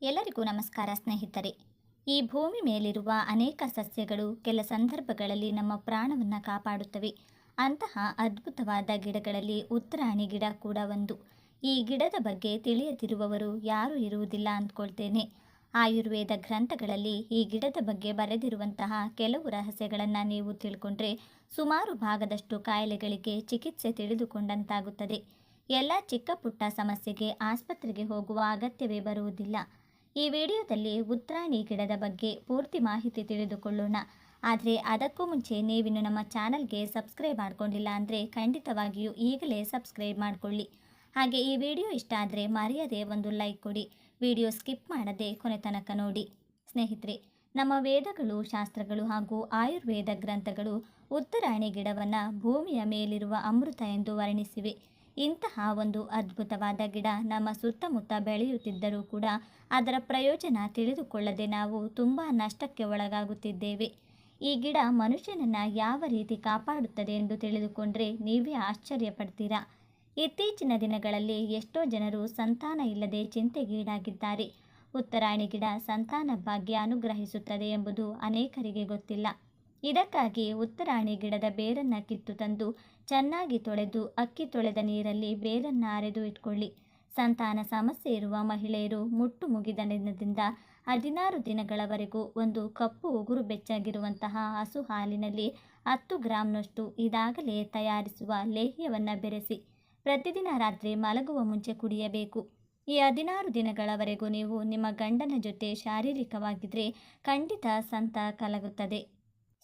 ಎಲ್ಲರಿಗೂ ನಮಸ್ಕಾರ ಸ್ನೇಹಿತರೆ. ಈ ಭೂಮಿ ಮೇಲಿರುವ ಅನೇಕ ಸಸ್ಯಗಳು ಕೆಲ ಸಂದರ್ಭಗಳಲ್ಲಿ ನಮ್ಮ ಪ್ರಾಣವನ್ನು ಕಾಪಾಡುತ್ತವೆ. ಅಂತಹ ಅದ್ಭುತವಾದ ಗಿಡಗಳಲ್ಲಿ ಉತ್ತರಾಣಿ ಗಿಡ ಕೂಡ ಒಂದು. ಈ ಗಿಡದ ಬಗ್ಗೆ ತಿಳಿಯದಿರುವವರು ಯಾರೂ ಇರುವುದಿಲ್ಲ ಅಂದ್ಕೊಳ್ತೇನೆ. ಆಯುರ್ವೇದ ಗ್ರಂಥಗಳಲ್ಲಿ ಈ ಗಿಡದ ಬಗ್ಗೆ ಬರೆದಿರುವಂತಹ ಕೆಲವು ರಹಸ್ಯಗಳನ್ನು ನೀವು ತಿಳ್ಕೊಂಡ್ರೆ ಸುಮಾರು ಭಾಗದಷ್ಟು ಕಾಯಿಲೆಗಳಿಗೆ ಚಿಕಿತ್ಸೆ ತಿಳಿದುಕೊಂಡಂತಾಗುತ್ತದೆ. ಎಲ್ಲ ಚಿಕ್ಕ ಪುಟ್ಟ ಸಮಸ್ಯೆಗೆ ಆಸ್ಪತ್ರೆಗೆ ಹೋಗುವ ಅಗತ್ಯವೇ ಬರುವುದಿಲ್ಲ. ಈ ವಿಡಿಯೋದಲ್ಲಿ ಉತ್ತರಾಣಿ ಗಿಡದ ಬಗ್ಗೆ ಪೂರ್ತಿ ಮಾಹಿತಿ ತಿಳಿದುಕೊಳ್ಳೋಣ. ಆದರೆ ಅದಕ್ಕೂ ಮುಂಚೆ ನೀವಿನ್ನು ನಮ್ಮ ಚಾನಲ್ಗೆ ಸಬ್ಸ್ಕ್ರೈಬ್ ಮಾಡ್ಕೊಂಡಿಲ್ಲ ಅಂದರೆ ಖಂಡಿತವಾಗಿಯೂ ಈಗಲೇ ಸಬ್ಸ್ಕ್ರೈಬ್ ಮಾಡಿಕೊಳ್ಳಿ. ಹಾಗೆ ಈ ವಿಡಿಯೋ ಇಷ್ಟ ಆದರೆ ಮರೆಯದೆ ಒಂದು ಲೈಕ್ ಕೊಡಿ. ವಿಡಿಯೋ ಸ್ಕಿಪ್ ಮಾಡದೆ ಕೊನೆ ತನಕ ನೋಡಿ. ಸ್ನೇಹಿತರೆ, ನಮ್ಮ ವೇದಗಳು, ಶಾಸ್ತ್ರಗಳು ಹಾಗೂ ಆಯುರ್ವೇದ ಗ್ರಂಥಗಳು ಉತ್ತರಾಣಿ ಗಿಡವನ್ನು ಭೂಮಿಯ ಮೇಲಿರುವ ಅಮೃತ ಎಂದು ವರ್ಣಿಸಿವೆ. ಇಂತಹ ಒಂದು ಅದ್ಭುತವಾದ ಗಿಡ ನಮ್ಮ ಸುತ್ತಮುತ್ತ ಬೆಳೆಯುತ್ತಿದ್ದರೂ ಕೂಡ ಅದರ ಪ್ರಯೋಜನ ತಿಳಿದುಕೊಳ್ಳದೆ ನಾವು ತುಂಬ ನಷ್ಟಕ್ಕೆ ಒಳಗಾಗುತ್ತಿದ್ದೇವೆ. ಈ ಗಿಡ ಮನುಷ್ಯನನ್ನು ಯಾವ ರೀತಿ ಕಾಪಾಡುತ್ತದೆ ಎಂದು ತಿಳಿದುಕೊಂಡ್ರೆ ನೀವೇ ಆಶ್ಚರ್ಯಪಡ್ತೀರಾ. ಇತ್ತೀಚಿನ ದಿನಗಳಲ್ಲಿ ಎಷ್ಟೋ ಜನರು ಸಂತಾನ ಇಲ್ಲದೆ ಚಿಂತೆಗೀಡಾಗಿದ್ದಾರೆ. ಉತ್ತರಾಣಿ ಗಿಡ ಸಂತಾನ ಭಾಗ್ಯ ಅನುಗ್ರಹಿಸುತ್ತದೆ ಎಂಬುದು ಅನೇಕರಿಗೆ ಗೊತ್ತಿಲ್ಲ. ಇದಕ್ಕಾಗಿ ಉತ್ತರಾಣಿ ಗಿಡದ ಬೇರನ್ನು ಕಿತ್ತು ತಂದು ಚೆನ್ನಾಗಿ ತೊಳೆದು ಅಕ್ಕಿ ತೊಳೆದ ನೀರಲ್ಲಿ ಬೇರನ್ನು ಅರೆದು ಇಟ್ಕೊಳ್ಳಿ. ಸಂತಾನ ಸಮಸ್ಯೆ ಇರುವ ಮಹಿಳೆಯರು ಮುಟ್ಟು ಮುಗಿದ ದಿನದಿಂದ 16 ದಿನಗಳವರೆಗೂ ಒಂದು ಕಪ್ಪು ಉಗುರು ಬೆಚ್ಚಗಿರುವಂತಹ ಹಸು ಹಾಲಿನಲ್ಲಿ 10 ಗ್ರಾಂನಷ್ಟು ಇದಾಗಲೇ ತಯಾರಿಸುವ ಲೇಹ್ಯವನ್ನು ಬೆರೆಸಿ ಪ್ರತಿದಿನ ರಾತ್ರಿ ಮಲಗುವ ಮುಂಚೆ ಕುಡಿಯಬೇಕು. ಈ 16 ದಿನಗಳವರೆಗೂ ನೀವು ನಿಮ್ಮ ಗಂಡನ ಜೊತೆ ಶಾರೀರಿಕವಾಗಿದ್ದರೆ ಖಂಡಿತ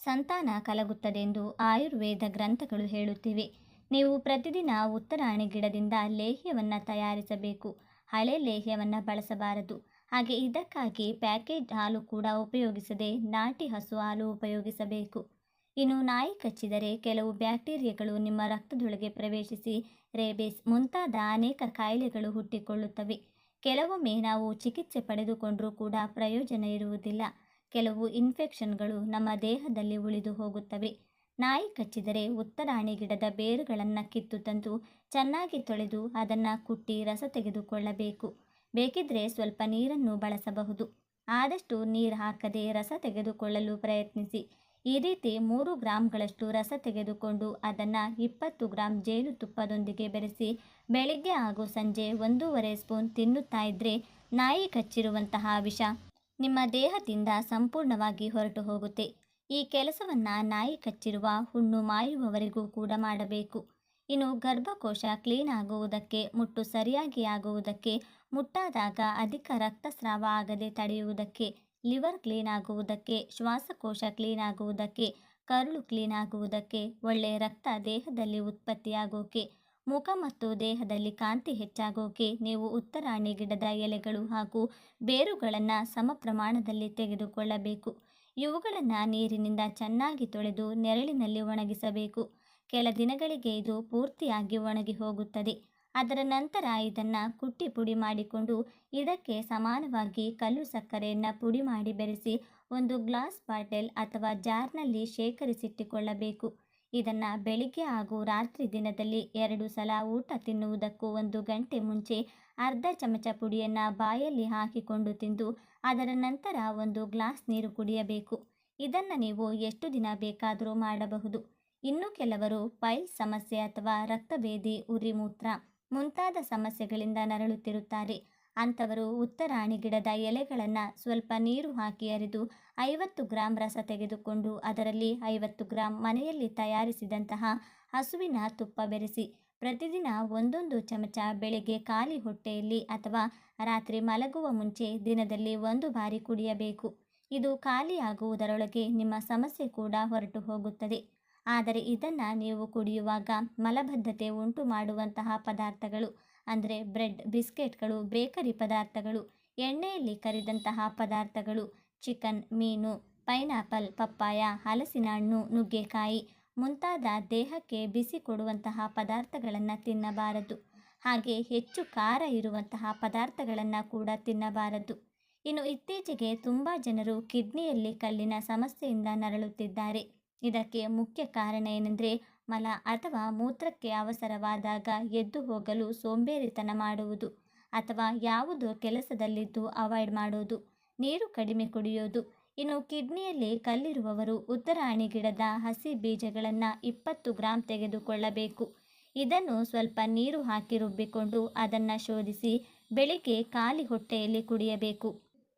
ಸಂತಾನ ಕಲಗುತ್ತದೆ ಎಂದು ಆಯುರ್ವೇದ ಗ್ರಂಥಗಳು ಹೇಳುತ್ತಿವೆ. ನೀವು ಪ್ರತಿದಿನ ಉತ್ತರಾಣಿ ಗಿಡದಿಂದ ಲೇಹ್ಯವನ್ನು ತಯಾರಿಸಬೇಕು. ಹಳೆ ಲೇಹ್ಯವನ್ನು ಬಳಸಬಾರದು. ಹಾಗೆ ಇದಕ್ಕಾಗಿ ಪ್ಯಾಕೇಜ್ ಹಾಲು ಕೂಡ ಉಪಯೋಗಿಸದೆ ನಾಟಿ ಹಸು ಹಾಲು ಉಪಯೋಗಿಸಬೇಕು. ಇನ್ನು ನಾಯಿ ಕಚ್ಚಿದರೆ ಕೆಲವು ಬ್ಯಾಕ್ಟೀರಿಯಾಗಳು ನಿಮ್ಮ ರಕ್ತದೊಳಗೆ ಪ್ರವೇಶಿಸಿ ರೇಬಿಸ್ ಮುಂತಾದ ಅನೇಕ ಕಾಯಿಲೆಗಳು ಹುಟ್ಟಿಕೊಳ್ಳುತ್ತವೆ. ಕೆಲವೊಮ್ಮೆ ನಾವು ಚಿಕಿತ್ಸೆ ಪಡೆದುಕೊಂಡರೂ ಕೂಡ ಪ್ರಯೋಜನ ಇರುವುದಿಲ್ಲ. ಕೆಲವು ಇನ್ಫೆಕ್ಷನ್ಗಳು ನಮ್ಮ ದೇಹದಲ್ಲಿ ಉಳಿದು ಹೋಗುತ್ತವೆ. ನಾಯಿ ಕಚ್ಚಿದರೆ ಉತ್ತರಾಣಿ ಗಿಡದ ಬೇರುಗಳನ್ನು ಕಿತ್ತು ತಂದು ಚೆನ್ನಾಗಿ ತೊಳೆದು ಅದನ್ನು ಕುಟ್ಟಿ ರಸ ತೆಗೆದುಕೊಳ್ಳಬೇಕು. ಬೇಕಿದ್ರೆ ಸ್ವಲ್ಪ ನೀರನ್ನು ಬಳಸಬಹುದು. ಆದಷ್ಟು ನೀರು ಹಾಕದೆ ರಸ ತೆಗೆದುಕೊಳ್ಳಲು ಪ್ರಯತ್ನಿಸಿ. ಈ ರೀತಿ 3 ಗ್ರಾಂಗಳಷ್ಟು ರಸ ತೆಗೆದುಕೊಂಡು ಅದನ್ನು 20 ಗ್ರಾಂ ಜೇನುತುಪ್ಪದೊಂದಿಗೆ ಬೆರೆಸಿ ಬೆಳಿಗ್ಗೆ ಹಾಗೂ ಸಂಜೆ 1.5 ಸ್ಪೂನ್ ತಿನ್ನುತ್ತಾ ಇದ್ದರೆ ನಾಯಿ ಕಚ್ಚಿರುವಂತಹ ವಿಷ ನಿಮ್ಮ ದೇಹದಿಂದ ಸಂಪೂರ್ಣವಾಗಿ ಹೊರಟು ಹೋಗುತ್ತೆ. ಈ ಕೆಲಸವನ್ನು ನಾಯಿ ಕಚ್ಚಿರುವ ಹುಣ್ಣು ಮಾಯುವವರೆಗೂ ಕೂಡ ಮಾಡಬೇಕು. ಇನ್ನು ಗರ್ಭಕೋಶ ಕ್ಲೀನ್ ಆಗುವುದಕ್ಕೆ, ಮುಟ್ಟು ಸರಿಯಾಗಿ ಆಗುವುದಕ್ಕೆ, ಮುಟ್ಟಾದಾಗ ಅಧಿಕ ರಕ್ತಸ್ರಾವ ಆಗದೆ ತಡೆಯುವುದಕ್ಕೆ, ಲಿವರ್ ಕ್ಲೀನ್ ಆಗುವುದಕ್ಕೆ, ಶ್ವಾಸಕೋಶ ಕ್ಲೀನ್ ಆಗುವುದಕ್ಕೆ, ಕರುಳು ಕ್ಲೀನ್ ಆಗುವುದಕ್ಕೆ, ಒಳ್ಳೆಯ ರಕ್ತ ದೇಹದಲ್ಲಿ ಉತ್ಪತ್ತಿಯಾಗೋಕೆ, ಮುಖ ಮತ್ತು ದೇಹದಲ್ಲಿ ಕಾಂತಿ ಹೆಚ್ಚಾಗೋಕೆ ನೀವು ಉತ್ತರಾಣಿ ಗಿಡದ ಎಲೆಗಳು ಹಾಗೂ ಬೇರುಗಳನ್ನು ಸಮ ಪ್ರಮಾಣದಲ್ಲಿ ತೆಗೆದುಕೊಳ್ಳಬೇಕು. ಇವುಗಳನ್ನು ನೀರಿನಿಂದ ಚೆನ್ನಾಗಿ ತೊಳೆದು ನೆರಳಿನಲ್ಲಿ ಒಣಗಿಸಬೇಕು. ಕೆಲ ದಿನಗಳಿಗೆ ಇದು ಪೂರ್ತಿಯಾಗಿ ಒಣಗಿ ಹೋಗುತ್ತದೆ. ಅದರ ನಂತರ ಇದನ್ನು ಕುಟ್ಟಿ ಪುಡಿ ಮಾಡಿಕೊಂಡು ಇದಕ್ಕೆ ಸಮಾನವಾಗಿ ಕಲ್ಲು ಸಕ್ಕರೆಯನ್ನು ಪುಡಿ ಮಾಡಿ ಬೆರೆಸಿ ಒಂದು ಗ್ಲಾಸ್ ಬಾಟಲ್ ಅಥವಾ ಜಾರ್ನಲ್ಲಿ ಶೇಖರಿಸಿಟ್ಟುಕೊಳ್ಳಬೇಕು. ಇದನ್ನು ಬೆಳಿಗ್ಗೆ ಹಾಗೂ ರಾತ್ರಿ ದಿನದಲ್ಲಿ 2 ಸಲ ಊಟ ತಿನ್ನುವುದಕ್ಕೂ 1 ಗಂಟೆ ಮುಂಚೆ ಅರ್ಧ ಚಮಚ ಪುಡಿಯನ್ನು ಬಾಯಲ್ಲಿ ಹಾಕಿಕೊಂಡು ತಿಂದು ಅದರ ನಂತರ 1 ಗ್ಲಾಸ್ ನೀರು ಕುಡಿಯಬೇಕು. ಇದನ್ನು ನೀವು ಎಷ್ಟು ದಿನ ಬೇಕಾದರೂ ಮಾಡಬಹುದು. ಇನ್ನು ಕೆಲವರು ಪೈಲ್ಸ್ ಸಮಸ್ಯೆ ಅಥವಾ ರಕ್ತಭೇದಿ, ಉರಿಮೂತ್ರ ಮುಂತಾದ ಸಮಸ್ಯೆಗಳಿಂದ ನರಳುತ್ತಿರುತ್ತಾರೆ. ಅಂಥವರು ಉತ್ತರಾಣಿ ಗಿಡದ ಎಲೆಗಳನ್ನು ಸ್ವಲ್ಪ ನೀರು ಹಾಕಿ ಅರೆದು 50 ಗ್ರಾಂ ರಸ ತೆಗೆದುಕೊಂಡು ಅದರಲ್ಲಿ 50 ಗ್ರಾಂ ಮನೆಯಲ್ಲಿ ತಯಾರಿಸಿದಂತಹ ಹಸುವಿನ ತುಪ್ಪ ಬೆರೆಸಿ ಪ್ರತಿದಿನ 1 ಚಮಚ ಬೆಳಗ್ಗೆ ಖಾಲಿ ಹೊಟ್ಟೆಯಲ್ಲಿ ಅಥವಾ ರಾತ್ರಿ ಮಲಗುವ ಮುಂಚೆ ದಿನದಲ್ಲಿ 1 ಬಾರಿ ಕುಡಿಯಬೇಕು. ಇದು ಖಾಲಿಯಾಗುವುದರೊಳಗೆ ನಿಮ್ಮ ಸಮಸ್ಯೆ ಕೂಡ ಹೊರಟು ಹೋಗುತ್ತದೆ. ಆದರೆ ಇದನ್ನು ನೀವು ಕುಡಿಯುವಾಗ ಮಲಬದ್ಧತೆ ಉಂಟು ಮಾಡುವಂತಹ ಪದಾರ್ಥಗಳು ಅಂದರೆ ಬ್ರೆಡ್, ಬಿಸ್ಕೆಟ್ಗಳು, ಬೇಕರಿ ಪದಾರ್ಥಗಳು, ಎಣ್ಣೆಯಲ್ಲಿ ಕರಿದಂತಹ ಪದಾರ್ಥಗಳು, ಚಿಕನ್, ಮೀನು, ಪೈನಾಪಲ್, ಪಪ್ಪಾಯ, ಹಲಸಿನ ಹಣ್ಣು, ನುಗ್ಗೆಕಾಯಿ ಮುಂತಾದ ದೇಹಕ್ಕೆ ಬಿಸಿ ಕೊಡುವಂತಹ ಪದಾರ್ಥಗಳನ್ನು ತಿನ್ನಬಾರದು. ಹಾಗೆ ಹೆಚ್ಚು ಖಾರ ಇರುವಂತಹ ಪದಾರ್ಥಗಳನ್ನು ಕೂಡ ತಿನ್ನಬಾರದು. ಇನ್ನು ಇತ್ತೀಚೆಗೆ ತುಂಬ ಜನರು ಕಿಡ್ನಿಯಲ್ಲಿ ಕಲ್ಲಿನ ಸಮಸ್ಯೆಯಿಂದ ನರಳುತ್ತಿದ್ದಾರೆ. ಇದಕ್ಕೆ ಮುಖ್ಯ ಕಾರಣ ಏನೆಂದರೆ ಮಲ ಅಥವಾ ಮೂತ್ರಕ್ಕೆ ಅವಸರವಾದಾಗ ಎದ್ದು ಹೋಗಲು ಸೋಂಬೇರಿತನ ಮಾಡುವುದು. ಅಥವಾ ಯಾವುದೋ ಕೆಲಸದಲ್ಲಿದ್ದು ಅವಾಯ್ಡ್ ಮಾಡೋದು, ನೀರು ಕಡಿಮೆ ಕುಡಿಯೋದು. ಇನ್ನು ಕಿಡ್ನಿಯಲ್ಲಿ ಕಲ್ಲಿರುವವರು ಉತ್ತರಾಣಿ ಗಿಡದ ಹಸಿ ಬೀಜಗಳನ್ನು 20 ಗ್ರಾಂ ತೆಗೆದುಕೊಳ್ಳಬೇಕು. ಇದನ್ನು ಸ್ವಲ್ಪ ನೀರು ಹಾಕಿ ರುಬ್ಬಿಕೊಂಡು ಅದನ್ನು ಶೋಧಿಸಿ ಬೆಳಿಗ್ಗೆ ಖಾಲಿ ಹೊಟ್ಟೆಯಲ್ಲಿ ಕುಡಿಯಬೇಕು.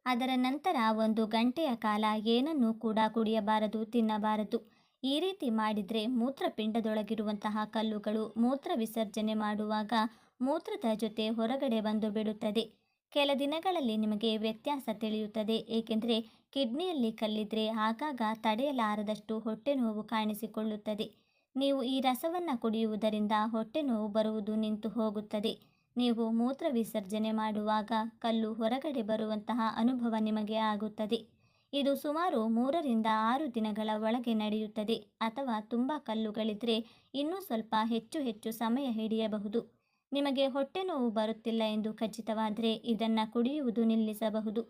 ಅದರ ನಂತರ 1 ಗಂಟೆಯ ಕಾಲ ಏನನ್ನೂ ಕೂಡ ಕುಡಿಯಬಾರದು, ತಿನ್ನಬಾರದು. ಈ ರೀತಿ ಮಾಡಿದರೆ ಮೂತ್ರಪಿಂಡದೊಳಗಿರುವಂತಹ ಕಲ್ಲುಗಳು ಮೂತ್ರ ವಿಸರ್ಜನೆ ಮಾಡುವಾಗ ಮೂತ್ರದ ಜೊತೆ ಹೊರಗಡೆ ಬಂದು ಬಿಡುತ್ತದೆ. ಕೆಲ ದಿನಗಳಲ್ಲಿ ನಿಮಗೆ ವ್ಯತ್ಯಾಸ ತಿಳಿಯುತ್ತದೆ. ಏಕೆಂದರೆ ಕಿಡ್ನಿಯಲ್ಲಿ ಕಲ್ಲಿದ್ರೆ ಆಗಾಗ ತಡೆಯಲಾರದಷ್ಟು ಹೊಟ್ಟೆ ನೋವು ಕಾಣಿಸಿಕೊಳ್ಳುತ್ತದೆ. ನೀವು ಈ ರಸವನ್ನು ಕುಡಿಯುವುದರಿಂದ ಹೊಟ್ಟೆ ನೋವು ಬರುವುದು ನಿಂತು ಹೋಗುತ್ತದೆ. ನೀವು ಮೂತ್ರ ವಿಸರ್ಜನೆ ಮಾಡುವಾಗ ಕಲ್ಲು ಹೊರಗಡೆ ಬರುವಂತಹ ಅನುಭವ ನಿಮಗೆ ಆಗುತ್ತದೆ. ಇದು ಸುಮಾರು 3ರಿಂದ 6 ದಿನಗಳ ಒಳಗೆ ನಡೆಯುತ್ತದೆ. ಅಥವಾ ತುಂಬ ಕಲ್ಲುಗಳಿದ್ರೆ ಇನ್ನೂ ಸ್ವಲ್ಪ ಹೆಚ್ಚು ಸಮಯ ಹಿಡಿಯಬಹುದು. ನಿಮಗೆ ಹೊಟ್ಟೆ ನೋವು ಬರುತ್ತಿಲ್ಲ ಎಂದು ಖಚಿತವಾದರೆ ಇದನ್ನು ಕುಡಿಯುವುದು ನಿಲ್ಲಿಸಬಹುದು.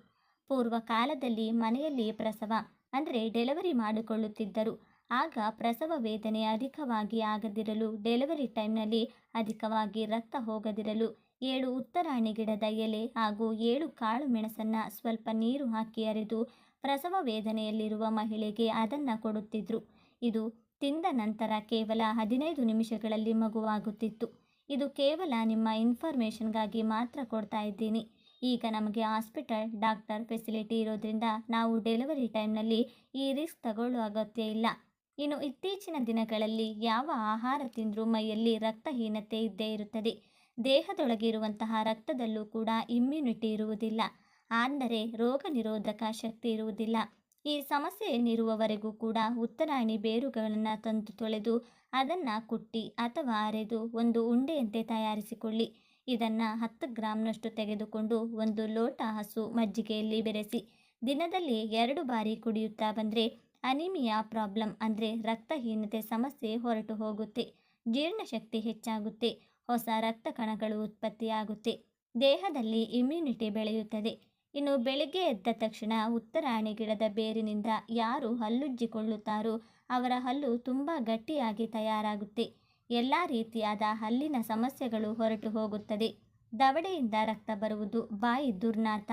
ಪೂರ್ವ ಕಾಲದಲ್ಲಿ ಮನೆಯಲ್ಲಿ ಪ್ರಸವ ಅಂದರೆ ಡೆಲಿವರಿ ಮಾಡಿಕೊಳ್ಳುತ್ತಿದ್ದರು. ಆಗ ಪ್ರಸವ ವೇದನೆ ಅಧಿಕವಾಗಿ ಆಗದಿರಲು, ಡೆಲಿವರಿ ಟೈಮ್ನಲ್ಲಿ ಅಧಿಕವಾಗಿ ರಕ್ತ ಹೋಗದಿರಲು 7 ಉತ್ತರಾಣಿ ಗಿಡದ ಎಲೆ ಹಾಗೂ 7 ಕಾಳು ಮೆಣಸನ್ನು ಸ್ವಲ್ಪ ನೀರು ಹಾಕಿ ಅರೆದು ಪ್ರಸವ ವೇದನೆಯಲ್ಲಿರುವ ಮಹಿಳೆಗೆ ಅದನ್ನು ಕೊಡುತ್ತಿದ್ದರು. ಇದು ತಿಂದ ನಂತರ ಕೇವಲ 15 ನಿಮಿಷಗಳಲ್ಲಿ ಮಗುವಾಗುತ್ತಿತ್ತು. ಇದು ಕೇವಲ ನಿಮ್ಮ ಇನ್ಫಾರ್ಮೇಷನ್ಗಾಗಿ ಮಾತ್ರ ಕೊಡ್ತಾ ಇದ್ದೀನಿ. ಈಗ ನಮಗೆ ಹಾಸ್ಪಿಟಲ್, ಡಾಕ್ಟರ್ ಫೆಸಿಲಿಟಿ ಇರೋದ್ರಿಂದ ನಾವು ಡೆಲಿವರಿ ಟೈಮ್ನಲ್ಲಿ ಈ ರಿಸ್ಕ್ ತಗೊಳ್ಳೋ ಅಗತ್ಯ ಇಲ್ಲ. ಇನ್ನು ಇತ್ತೀಚಿನ ದಿನಗಳಲ್ಲಿ ಯಾವ ಆಹಾರ ತಿಂದರೂ ಮೈಯಲ್ಲಿ ರಕ್ತಹೀನತೆ ಇದ್ದೇ ಇರುತ್ತದೆ. ದೇಹದೊಳಗೆ ಇರುವಂತಹ ರಕ್ತದಲ್ಲೂ ಕೂಡ ಇಮ್ಯುನಿಟಿ ಇರುವುದಿಲ್ಲ, ಅಂದರೆ ರೋಗ ನಿರೋಧಕ ಶಕ್ತಿ ಇರುವುದಿಲ್ಲ. ಈ ಸಮಸ್ಯೆ ಏನಿರುವವರೆಗೂ ಕೂಡ ಉತ್ತರಾಣಿ ಬೇರುಗಳನ್ನು ತಂದು ತೊಳೆದು ಅದನ್ನು ಕುಟ್ಟಿ ಅಥವಾ ಅರೆದು ಒಂದು ಉಂಡೆಯಂತೆ ತಯಾರಿಸಿಕೊಳ್ಳಿ. ಇದನ್ನು 10 ಗ್ರಾಂನಷ್ಟು ತೆಗೆದುಕೊಂಡು 1 ಲೋಟ ಹಸು ಮಜ್ಜಿಗೆಯಲ್ಲಿ ಬೆರೆಸಿ ದಿನದಲ್ಲಿ 2 ಬಾರಿ ಕುಡಿಯುತ್ತಾ ಬಂದರೆ ಅನಿಮಿಯಾ ಪ್ರಾಬ್ಲಮ್ ಅಂದರೆ ರಕ್ತಹೀನತೆ ಸಮಸ್ಯೆ ಹೊರಟು ಹೋಗುತ್ತೆ. ಜೀರ್ಣಶಕ್ತಿ ಹೆಚ್ಚಾಗುತ್ತೆ, ಹೊಸ ರಕ್ತ ಕಣಗಳು ಉತ್ಪತ್ತಿಯಾಗುತ್ತೆ, ದೇಹದಲ್ಲಿ ಇಮ್ಯುನಿಟಿ ಬೆಳೆಯುತ್ತದೆ. ಇನ್ನು ಬೆಳಿಗ್ಗೆ ಎದ್ದ ತಕ್ಷಣ ಉತ್ತರಾಣಿ ಗಿಡದ ಬೇರಿನಿಂದ ಯಾರು ಹಲ್ಲುಜ್ಜಿಕೊಳ್ಳುತ್ತಾರೋ ಅವರ ಹಲ್ಲು ತುಂಬ ಗಟ್ಟಿಯಾಗಿ ತಯಾರಾಗುತ್ತೆ. ಎಲ್ಲ ರೀತಿಯಾದ ಹಲ್ಲಿನ ಸಮಸ್ಯೆಗಳು ಹೊರಟು ಹೋಗುತ್ತದೆ. ದವಡೆಯಿಂದ ರಕ್ತ ಬರುವುದು, ಬಾಯಿ ದುರ್ನಾತ,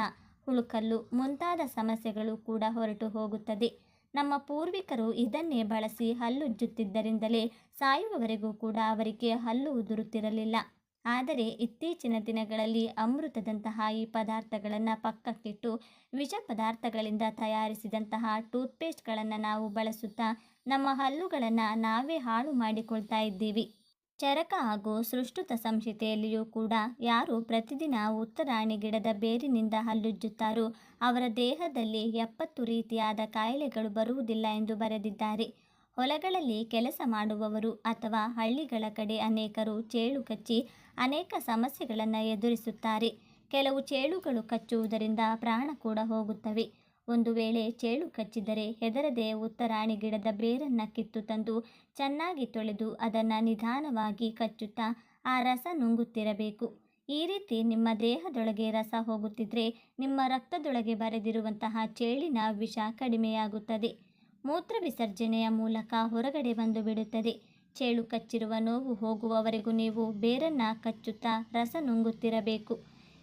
ಹುಳುಕಲ್ಲು ಮುಂತಾದ ಸಮಸ್ಯೆಗಳು ಕೂಡ ಹೊರಟು ಹೋಗುತ್ತದೆ. ನಮ್ಮ ಪೂರ್ವಿಕರು ಇದನ್ನೇ ಬಳಸಿ ಹಲ್ಲುಜ್ಜುತ್ತಿದ್ದರಿಂದಲೇ ಸಾಯುವವರೆಗೂ ಕೂಡ ಅವರಿಗೆ ಹಲ್ಲು ಉದುರುತ್ತಿರಲಿಲ್ಲ. ಆದರೆ ಇತ್ತೀಚಿನ ದಿನಗಳಲ್ಲಿ ಅಮೃತದಂತಹ ಈ ಪದಾರ್ಥಗಳನ್ನು ಪಕ್ಕಕ್ಕಿಟ್ಟು ವಿಷ ಪದಾರ್ಥಗಳಿಂದ ತಯಾರಿಸಿದಂತಹ ಟೂತ್ಪೇಸ್ಟ್ಗಳನ್ನು ನಾವು ಬಳಸುತ್ತಾ ನಮ್ಮ ಹಲ್ಲುಗಳನ್ನು ನಾವೇ ಹಾಳು ಮಾಡಿಕೊಳ್ತಾ ಇದ್ದೀವಿ. ಚರಕ ಹಾಗೂ ಸುಶ್ರುತ ಸಂಹಿತೆಯಲ್ಲಿಯೂ ಕೂಡ ಯಾರು ಪ್ರತಿದಿನ ಉತ್ತರಾಣಿ ಗಿಡದ ಬೇರಿನಿಂದ ಹಲ್ಲುಜ್ಜುತ್ತಾರೋ ಅವರ ದೇಹದಲ್ಲಿ 70 ರೀತಿಯಾದ ಕಾಯಿಲೆಗಳು ಬರುವುದಿಲ್ಲ ಎಂದು ಬರೆದಿದ್ದಾರೆ. ಹೊಲಗಳಲ್ಲಿ ಕೆಲಸ ಮಾಡುವವರು ಅಥವಾ ಹಳ್ಳಿಗಳ ಕಡೆ ಅನೇಕರು ಚೇಳು ಕಚ್ಚಿ ಅನೇಕ ಸಮಸ್ಯೆಗಳನ್ನು ಎದುರಿಸುತ್ತಾರೆ. ಕೆಲವು ಚೇಳುಗಳು ಕಚ್ಚುವುದರಿಂದ ಪ್ರಾಣ ಕೂಡ ಹೋಗುತ್ತವೆ. ಒಂದು ವೇಳೆ ಚೇಳು ಕಚ್ಚಿದರೆ ಹೆದರದೆ ಉತ್ತರಾಣಿ ಗಿಡದ ಬೇರನ್ನು ಕಿತ್ತು ತಂದು ಚೆನ್ನಾಗಿ ತೊಳೆದು ಅದನ್ನು ನಿಧಾನವಾಗಿ ಕಚ್ಚುತ್ತಾ ಆ ರಸ ನುಂಗುತ್ತಿರಬೇಕು. ಈ ರೀತಿ ನಿಮ್ಮ ದೇಹದೊಳಗೆ ರಸ ಹೋಗುತ್ತಿದ್ರೆ ನಿಮ್ಮ ರಕ್ತದೊಳಗೆ ಬರೆದಿರುವಂತಹ ಚೇಳಿನ ವಿಷ ಕಡಿಮೆಯಾಗುತ್ತದೆ. ಮೂತ್ರ ವಿಸರ್ಜನೆಯ ಮೂಲಕ ಹೊರಗಡೆ ಬಂದು ಬಿಡುತ್ತದೆ. ಚೇಳು ಕಚ್ಚಿರುವ ನೋವು ಹೋಗುವವರೆಗೂ ನೀವು ಬೇರನ್ನು ಕಚ್ಚುತ್ತಾ ರಸ ನುಂಗುತ್ತಿರಬೇಕು.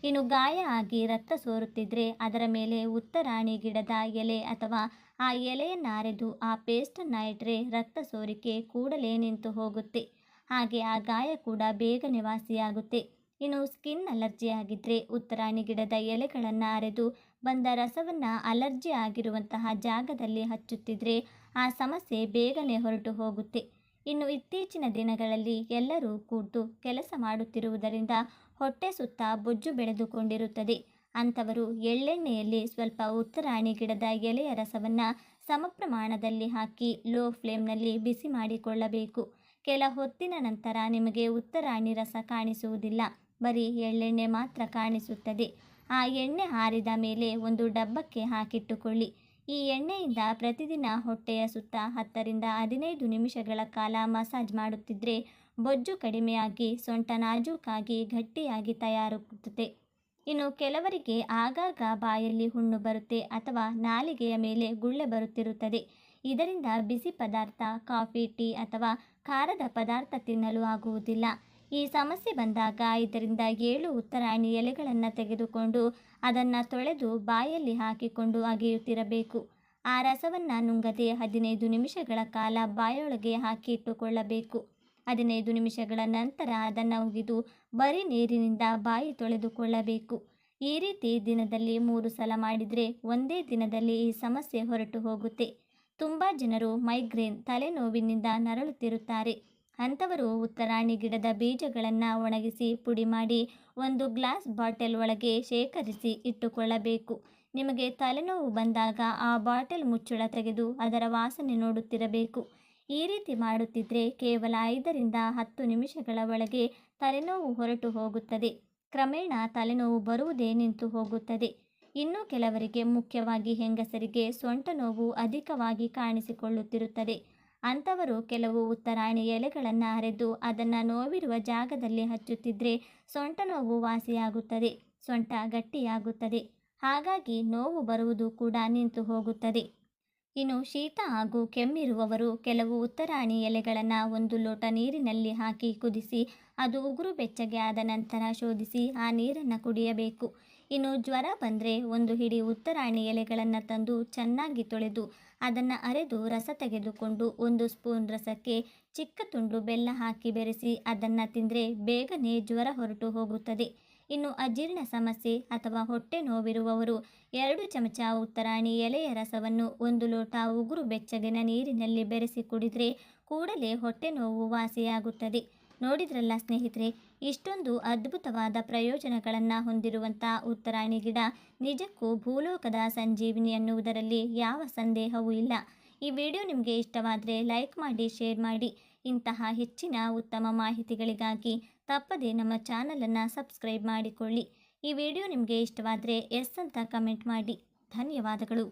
ಇನ್ನು ಗಾಯ ಆಗಿ ರಕ್ತ ಸೋರುತ್ತಿದ್ದರೆ ಅದರ ಮೇಲೆ ಉತ್ತರಾಣಿ ಗಿಡದ ಎಲೆ ಅಥವಾ ಆ ಎಲೆಯನ್ನು ಅರೆದು ಆ ಪೇಸ್ಟನ್ನು ಇಟ್ಟರೆ ರಕ್ತ ಸೋರಿಕೆ ಕೂಡಲೇ ನಿಂತು ಹೋಗುತ್ತೆ. ಹಾಗೆ ಆ ಗಾಯ ಕೂಡ ಬೇಗನೆ ವಾಸಿಯಾಗುತ್ತೆ. ಇನ್ನು ಸ್ಕಿನ್ ಅಲರ್ಜಿ ಆಗಿದ್ದರೆ ಉತ್ತರಾಣಿ ಗಿಡದ ಎಲೆಗಳನ್ನು ಅರೆದು ಬಂದ ರಸವನ್ನು ಅಲರ್ಜಿ ಆಗಿರುವಂತಹ ಜಾಗದಲ್ಲಿ ಹಚ್ಚುತ್ತಿದ್ರೆ ಆ ಸಮಸ್ಯೆ ಬೇಗನೆ ಹೊರಟು ಹೋಗುತ್ತೆ. ಇನ್ನು ಇತ್ತೀಚಿನ ದಿನಗಳಲ್ಲಿ ಎಲ್ಲರೂ ಕೂತು ಕೆಲಸ ಮಾಡುತ್ತಿರುವುದರಿಂದ ಹೊಟ್ಟೆ ಸುತ್ತ ಬೊಜ್ಜು ಬೆಳೆದುಕೊಂಡಿರುತ್ತದೆ. ಅಂಥವರು ಎಳ್ಳೆಣ್ಣೆಯಲ್ಲಿ ಸ್ವಲ್ಪ ಉತ್ತರಾಣಿ ಗಿಡದ ಎಲೆಯ ರಸವನ್ನು ಸಮ ಪ್ರಮಾಣದಲ್ಲಿ ಹಾಕಿ ಲೋ ಫ್ಲೇಮ್ನಲ್ಲಿ ಬಿಸಿ ಮಾಡಿಕೊಳ್ಳಬೇಕು. ಕೆಲ ಹೊತ್ತಿನ ನಂತರ ನಿಮಗೆ ಉತ್ತರಾಣಿ ರಸ ಕಾಣಿಸುವುದಿಲ್ಲ, ಬರೀ ಎಳ್ಳೆಣ್ಣೆ ಮಾತ್ರ ಕಾಣಿಸುತ್ತದೆ. ಆ ಎಣ್ಣೆ ಆರಿದ ಮೇಲೆ ಒಂದು ಡಬ್ಬಕ್ಕೆ ಹಾಕಿಟ್ಟುಕೊಳ್ಳಿ. ಈ ಎಣ್ಣೆಯಿಂದ ಪ್ರತಿದಿನ ಹೊಟ್ಟೆಯ ಸುತ್ತ 10ರಿಂದ 15 ನಿಮಿಷಗಳ ಕಾಲ ಮಸಾಜ್ ಮಾಡುತ್ತಿದ್ದರೆ ಬೊಜ್ಜು ಕಡಿಮೆಯಾಗಿ ಸೊಂಟ ನಾಜೂಕಾಗಿ ಗಟ್ಟಿಯಾಗಿ ತಯಾರಾಗುತ್ತದೆ. ಇನ್ನು ಕೆಲವರಿಗೆ ಆಗಾಗ ಬಾಯಲ್ಲಿ ಹುಣ್ಣು ಬರುತ್ತೆ ಅಥವಾ ನಾಲಿಗೆಯ ಮೇಲೆ ಗುಳ್ಳೆ ಬರುತ್ತಿರುತ್ತದೆ. ಇದರಿಂದ ಬಿಸಿ ಪದಾರ್ಥ, ಕಾಫಿ, ಟೀ ಅಥವಾ ಖಾರದ ಪದಾರ್ಥ ತಿನ್ನಲು ಆಗುವುದಿಲ್ಲ. ಈ ಸಮಸ್ಯೆ ಬಂದಾಗ 5ರಿಂದ 7 ಉತ್ತರಾಣಿ ಎಲೆಗಳನ್ನು ತೆಗೆದುಕೊಂಡು ಅದನ್ನು ತೊಳೆದು ಬಾಯಲ್ಲಿ ಹಾಕಿಕೊಂಡು ಅಗೆಯುತ್ತಿರಬೇಕು. ಆ ರಸವನ್ನು ನುಂಗದೆ 15 ನಿಮಿಷಗಳ ಕಾಲ ಬಾಯೊಳಗೆ ಹಾಕಿ ಇಟ್ಟುಕೊಳ್ಳಬೇಕು. 15 ನಿಮಿಷಗಳ ನಂತರ ಅದನ್ನು ಒಗೆದು ಬರೀ ನೀರಿನಿಂದ ಬಾಯಿ ತೊಳೆದುಕೊಳ್ಳಬೇಕು. ಈ ರೀತಿ ದಿನದಲ್ಲಿ 3 ಸಲ ಮಾಡಿದರೆ ಒಂದೇ ದಿನದಲ್ಲಿ ಈ ಸಮಸ್ಯೆ ಹೊರಟು ಹೋಗುತ್ತೆ. ತುಂಬ ಜನರು ಮೈಗ್ರೇನ್ ತಲೆನೋವಿನಿಂದ ನರಳುತ್ತಿರುತ್ತಾರೆ. ಅಂಥವರು ಉತ್ತರಾಣಿ ಗಿಡದ ಬೀಜಗಳನ್ನು ಒಣಗಿಸಿ ಪುಡಿ ಮಾಡಿ ಒಂದು ಗ್ಲಾಸ್ ಬಾಟಲ್ ಒಳಗೆ ಶೇಖರಿಸಿ ಇಟ್ಟುಕೊಳ್ಳಬೇಕು. ನಿಮಗೆ ತಲೆನೋವು ಬಂದಾಗ ಆ ಬಾಟಲ್ ಮುಚ್ಚಳ ತೆಗೆದು ಅದರ ವಾಸನೆ ನೋಡುತ್ತಿರಬೇಕು. ಈ ರೀತಿ ಮಾಡುತ್ತಿದ್ದರೆ ಕೇವಲ 5ರಿಂದ 10 ನಿಮಿಷಗಳ ಒಳಗೆ ತಲೆನೋವು ಹೊರಟು ಹೋಗುತ್ತದೆ. ಕ್ರಮೇಣ ತಲೆನೋವು ಬರುವುದೇ ನಿಂತು ಹೋಗುತ್ತದೆ. ಇನ್ನು ಕೆಲವರಿಗೆ, ಮುಖ್ಯವಾಗಿ ಹೆಂಗಸರಿಗೆ, ಸೊಂಟ ನೋವು ಅಧಿಕವಾಗಿ ಕಾಣಿಸಿಕೊಳ್ಳುತ್ತಿರುತ್ತದೆ. ಅಂಥವರು ಕೆಲವು ಉತ್ತರಾಣಿ ಎಲೆಗಳನ್ನು ಅರೆದು ಅದನ್ನು ನೋವಿರುವ ಜಾಗದಲ್ಲಿ ಹಚ್ಚುತ್ತಿದ್ದರೆ ಸೊಂಟ ನೋವು ವಾಸಿಯಾಗುತ್ತದೆ, ಸೊಂಟ ಗಟ್ಟಿಯಾಗುತ್ತದೆ. ಹಾಗಾಗಿ ನೋವು ಬರುವುದು ಕೂಡ ನಿಂತು ಹೋಗುತ್ತದೆ. ಇನ್ನು ಶೀತ ಹಾಗೂ ಕೆಮ್ಮಿರುವವರು ಕೆಲವು ಉತ್ತರಾಣಿ ಎಲೆಗಳನ್ನು 1 ಲೋಟ ನೀರಿನಲ್ಲಿ ಹಾಕಿ ಕುದಿಸಿ ಅದು ಉಗುರು ಬೆಚ್ಚಗೆ ಆದ ನಂತರ ಶೋಧಿಸಿ ಆ ನೀರನ್ನು ಕುಡಿಯಬೇಕು. ಇನ್ನು ಜ್ವರ ಬಂದರೆ 1 ಹಿಡಿ ಉತ್ತರಾಣಿ ಎಲೆಗಳನ್ನು ತಂದು ಚೆನ್ನಾಗಿ ತೊಳೆದು ಅದನ್ನು ಅರೆದು ರಸ ತೆಗೆದುಕೊಂಡು 1 ಸ್ಪೂನ್ ರಸಕ್ಕೆ ಚಿಕ್ಕ ತುಂಡು ಬೆಲ್ಲ ಹಾಕಿ ಬೆರೆಸಿ ಅದನ್ನು ತಿಂದರೆ ಬೇಗನೆ ಜ್ವರ ಹೊರಟು ಹೋಗುತ್ತದೆ. ಇನ್ನು ಅಜೀರ್ಣ ಸಮಸ್ಯೆ ಅಥವಾ ಹೊಟ್ಟೆ ನೋವಿರುವವರು 2 ಚಮಚ ಉತ್ತರಾಣಿ ಎಲೆಯ ರಸವನ್ನು 1 ಲೋಟ ಉಗುರು ಬೆಚ್ಚಗಿನ ನೀರಿನಲ್ಲಿ ಬೆರೆಸಿ ಕುಡಿದರೆ ಕೂಡಲೇ ಹೊಟ್ಟೆ ನೋವು ವಾಸಿಯಾಗುತ್ತದೆ. ನೋಡಿದ್ರಲ್ಲ ಸ್ನೇಹಿತರೆ, ಇಷ್ಟೊಂದು ಅದ್ಭುತವಾದ ಪ್ರಯೋಜನಗಳನ್ನು ಹೊಂದಿರುವಂಥ ಉತ್ತರಾಣಿ ಗಿಡ ನಿಜಕ್ಕೂ ಭೂಲೋಕದ ಸಂಜೀವಿನಿ ಅನ್ನುವುದರಲ್ಲಿ ಯಾವ ಸಂದೇಹವೂ ಇಲ್ಲ. ಈ ವಿಡಿಯೋ ನಿಮಗೆ ಇಷ್ಟವಾದರೆ ಲೈಕ್ ಮಾಡಿ, ಶೇರ್ ಮಾಡಿ. ಇಂತಹ ಹೆಚ್ಚಿನ ಉತ್ತಮ ಮಾಹಿತಿಗಳಿಗಾಗಿ ತಪ್ಪದೇ ನಮ್ಮ ಚಾನಲನ್ನು ಸಬ್ಸ್ಕ್ರೈಬ್ ಮಾಡಿಕೊಳ್ಳಿ. ಈ ವಿಡಿಯೋ ನಿಮಗೆ ಇಷ್ಟವಾದರೆ ಎಸ್ ಅಂತ ಕಮೆಂಟ್ ಮಾಡಿ. ಧನ್ಯವಾದಗಳು.